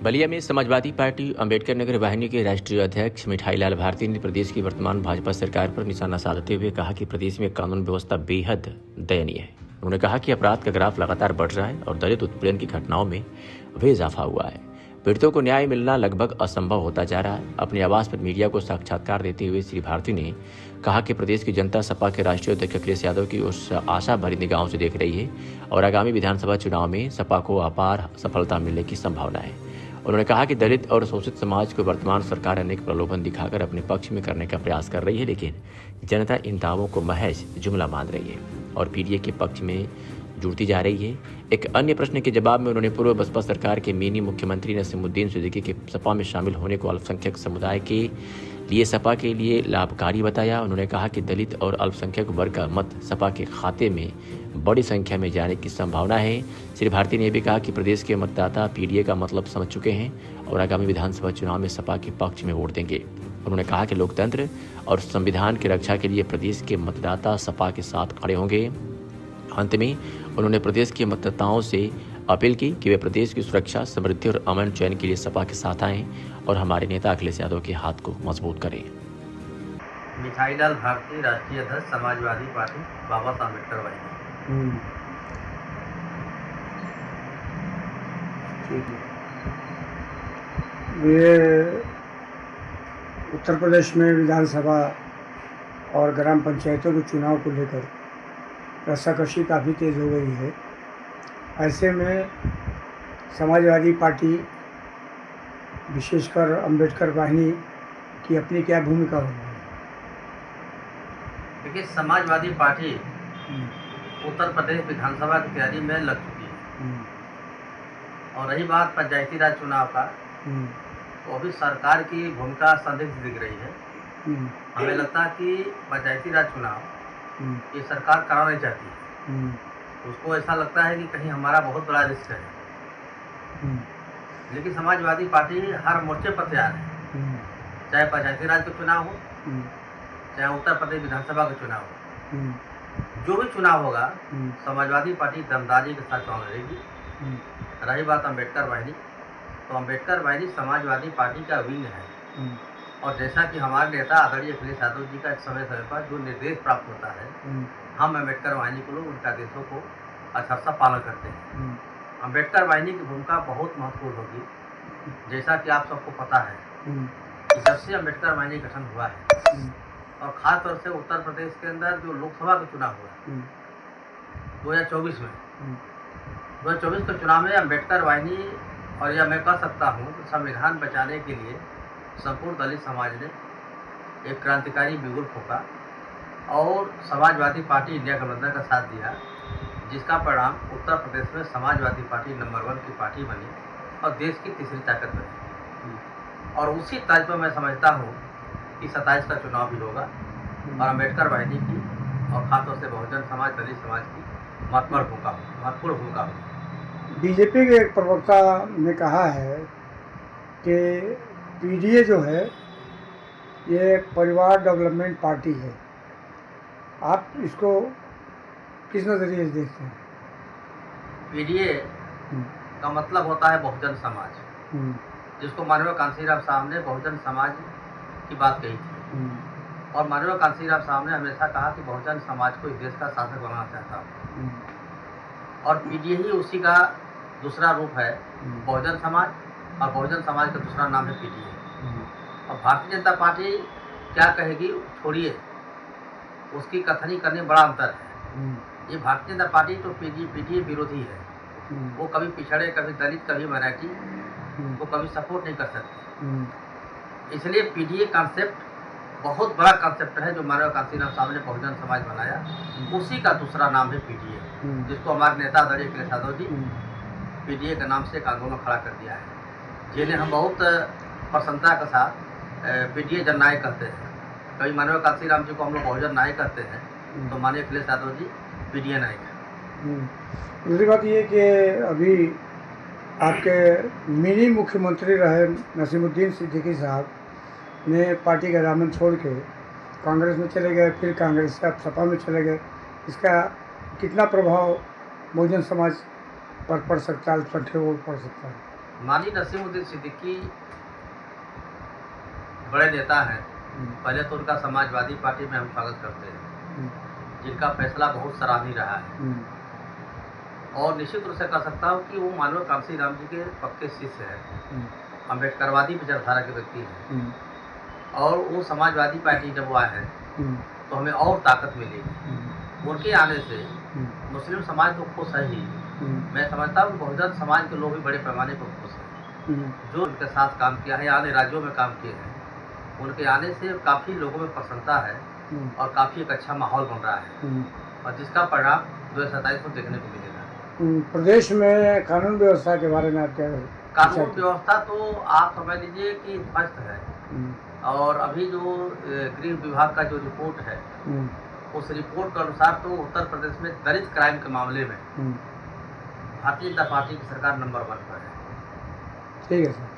बलिया में समाजवादी पार्टी अम्बेडकर नगर वाहिनी के राष्ट्रीय अध्यक्ष मिठाई लाल भारती ने प्रदेश की वर्तमान भाजपा सरकार पर निशाना साधते हुए कहा कि प्रदेश में कानून व्यवस्था बेहद दयनीय है। उन्होंने कहा कि अपराध का ग्राफ लगातार बढ़ रहा है और दलित उत्पीड़न की घटनाओं में भी इजाफा हुआ है। पीड़ितों को न्याय मिलना लगभग असंभव होता जा रहा है। अपने आवास पर मीडिया को साक्षात्कार देते हुए श्री भारती ने कहा कि प्रदेश की जनता सपा के राष्ट्रीय अध्यक्ष अखिलेश यादव की उस आशा भरी निगाहों से देख रही है और आगामी विधानसभा चुनाव में सपा को अपार सफलता मिलने की संभावना है। उन्होंने कहा कि दलित और शोषित समाज को वर्तमान सरकार अनेक प्रलोभन दिखाकर अपने पक्ष में करने का प्रयास कर रही है, लेकिन जनता इन दावों को महज जुमला मान रही है और पीडीए के पक्ष में जुड़ती जा रही है। एक अन्य प्रश्न के जवाब में उन्होंने पूर्व बसपा सरकार के मिनी मुख्यमंत्री नसीमुद्दीन सिद्दीकी के सपा में शामिल होने को अल्पसंख्यक समुदाय के लिए सपा के लिए लाभकारी बताया। उन्होंने कहा कि दलित और अल्पसंख्यक वर्ग का मत सपा के खाते में बड़ी संख्या में जाने की संभावना है। श्री भारती ने भी कहा कि प्रदेश के मतदाता पीडीए का मतलब समझ चुके हैं और आगामी विधानसभा चुनाव में सपा के पक्ष में वोट देंगे। उन्होंने कहा कि लोकतंत्र और संविधान की रक्षा के लिए प्रदेश के मतदाता सपा के साथ खड़े होंगे। अंत में उन्होंने प्रदेश के मतदाताओं से अपील की कि वे प्रदेश की सुरक्षा, समृद्धि और अमन चयन के लिए सपा के साथ आएं और हमारे नेता अखिलेश यादव के हाथ को मजबूत करें। मिठाई लाल भारती, राष्ट्रीय अध्यक्ष समाजवादी पार्टी, बाबा साहब अम्बेडकर वाहिनी। ये उत्तर प्रदेश में विधानसभा और ग्राम पंचायतों के चुनाव को लेकर रस्साकशी काफ़ी तेज़ हो गई है। ऐसे में समाजवादी पार्टी, विशेषकर अम्बेडकर वाहिनी की अपनी क्या भूमिका होगी? देखिए, समाजवादी पार्टी उत्तर प्रदेश विधानसभा की तैयारी में लग चुकी है और रही बात पंचायती राज चुनाव का, तो अभी सरकार की भूमिका संदिग्ध दिख रही है। हमें लगता है कि पंचायती राज चुनाव ये सरकार कराना नहीं चाहती है। उसको ऐसा लगता है कि कहीं हमारा बहुत बड़ा रिस्क है। लेकिन समाजवादी पार्टी हर मोर्चे पर तैयार है, चाहे पंचायती राज का चुनाव हो, चाहे उत्तर प्रदेश विधानसभा का चुनाव हो। जो भी चुनाव होगा, समाजवादी पार्टी दमदारी के साथ चुनाव लड़ेगी। रही बात अम्बेडकर वाहिनी, तो अम्बेडकर वाहिनी समाजवादी पार्टी का विंग है और जैसा कि हमारे नेता आदरणीय अखिलेश यादव जी का समय समय पर जो निर्देश प्राप्त होता है, हम अम्बेडकर वाहिनी को लोग उनका आदेशों को अच्छा सा पालन करते हैं। अम्बेडकर वाहिनी की भूमिका बहुत महत्वपूर्ण होगी। जैसा कि आप सबको पता है कि जब से अम्बेडकर वाहिनी गठन हुआ है और खास तौर से उत्तर प्रदेश के अंदर जो लोकसभा का चुनाव हुआ 2024 में, 2024 के चुनाव में अम्बेडकर वाहिनी, और यह मैं कह सकता हूँ कि संविधान बचाने के लिए संपूर्ण दलित समाज ने एक क्रांतिकारी बिगुल फूंका और समाजवादी पार्टी इंडिया गठबंधन का साथ दिया, जिसका परिणाम उत्तर प्रदेश में समाजवादी पार्टी नंबर 1 की पार्टी बनी और देश की तीसरी ताकत बनी। और उसी तर्ज पर मैं समझता हूँ कि 27 का चुनाव भी होगा और अम्बेडकर वाहिनी की और खासतौर से बहुजन समाज, दलित समाज की महत्वपूर्ण भूमिका होगी। बीजेपी के एक प्रवक्ता ने कहा है कि पीडीए जो है ये परिवार डेवलपमेंट पार्टी है। आप इसको किस नज़रिए से देखते हैं? पीडीए का मतलब होता है बहुजन समाज, जिसको माननीय कांशीराम साहब ने बहुजन समाज की बात कही थी और माननीय कांशीराम साहब ने हमेशा कहा कि बहुजन समाज को इस देश का शासक बनाना चाहता हूँ और पीडीए ही उसी का दूसरा रूप है। बहुजन समाज और बहुजन समाज का दूसरा नाम है पीडीए। और भारतीय जनता पार्टी क्या कहेगी छोड़िए, उसकी कथनी करने बड़ा अंतर है। ये भारतीय जनता पार्टी तो पीडीए विरोधी है। वो कभी पिछड़े, कभी दलित, कभी माइनॉरिटी को कभी सपोर्ट नहीं कर सकती। इसलिए पीडीए कॉन्सेप्ट बहुत बड़ा कॉन्सेप्ट है जो माननीय कांशीराम साहब ने बहुजन समाज बनाया, उसी का दूसरा नाम है पीडीए, जिसको हमारे नेता आदरणीय अखिलेश यादव जी पीडीए के नाम से एक आंदोलन खड़ा कर दिया है, जिन्हें हम बहुत प्रसन्नता के साथ पीडीए जननायक कहते हैं। कभी माननीय कांशीराम जी को हम लोग बहुजन नायक कहते हैं, तो माननीय अखिलेश यादव जी पीडीए नायक है। दूसरी बात ये कि अभी आपके मिनी मुख्यमंत्री रहे नसीमुद्दीन सिद्दीकी साहब ने पार्टी का दामन छोड़ के कांग्रेस में चले गए, फिर कांग्रेस से अब सपा में चले गए। इसका कितना प्रभाव बहुजन समाज पर पड़ सकता है, अल्पसंख्यकों पर पड़ सकता है? माननीय नसीमुद्दीन सिद्दीकी बड़े नेता हैं। पहले तो उनका समाजवादी पार्टी में हम स्वागत करते हैं, जिनका फैसला बहुत सराहनीय रहा है। और निश्चित रूप से कह सकता हूँ कि वो मानव कांसी राम जी के पक्के शिष्य हैं, अम्बेडकरवादी विचारधारा के व्यक्ति हैं। और वो समाजवादी पार्टी जब वो आए हैं तो हमें और ताकत मिलेगी। उनके आने से मुस्लिम समाज तो खुश है ही, मैं समझता हूँ बहुजन समाज के लोग भी बड़े पैमाने पर खुश हैं। जो उनके साथ काम किया है, अन्य राज्यों में काम किए हैं, उनके आने से काफ़ी लोगों में प्रसन्नता है और काफ़ी एक अच्छा माहौल बन रहा है, और जिसका परिणाम 2027 को देखने को मिलेगा। प्रदेश में कानून व्यवस्था के बारे में आप क्या कानून व्यवस्था तो आप समझ लीजिए कि ध्वस्त है। और अभी जो गृह विभाग का जो रिपोर्ट है, उस रिपोर्ट के अनुसार तो उत्तर प्रदेश में दलित क्राइम के मामले में भारतीय जनता पार्टी की सरकार नंबर 1 पर है। ठीक है सर।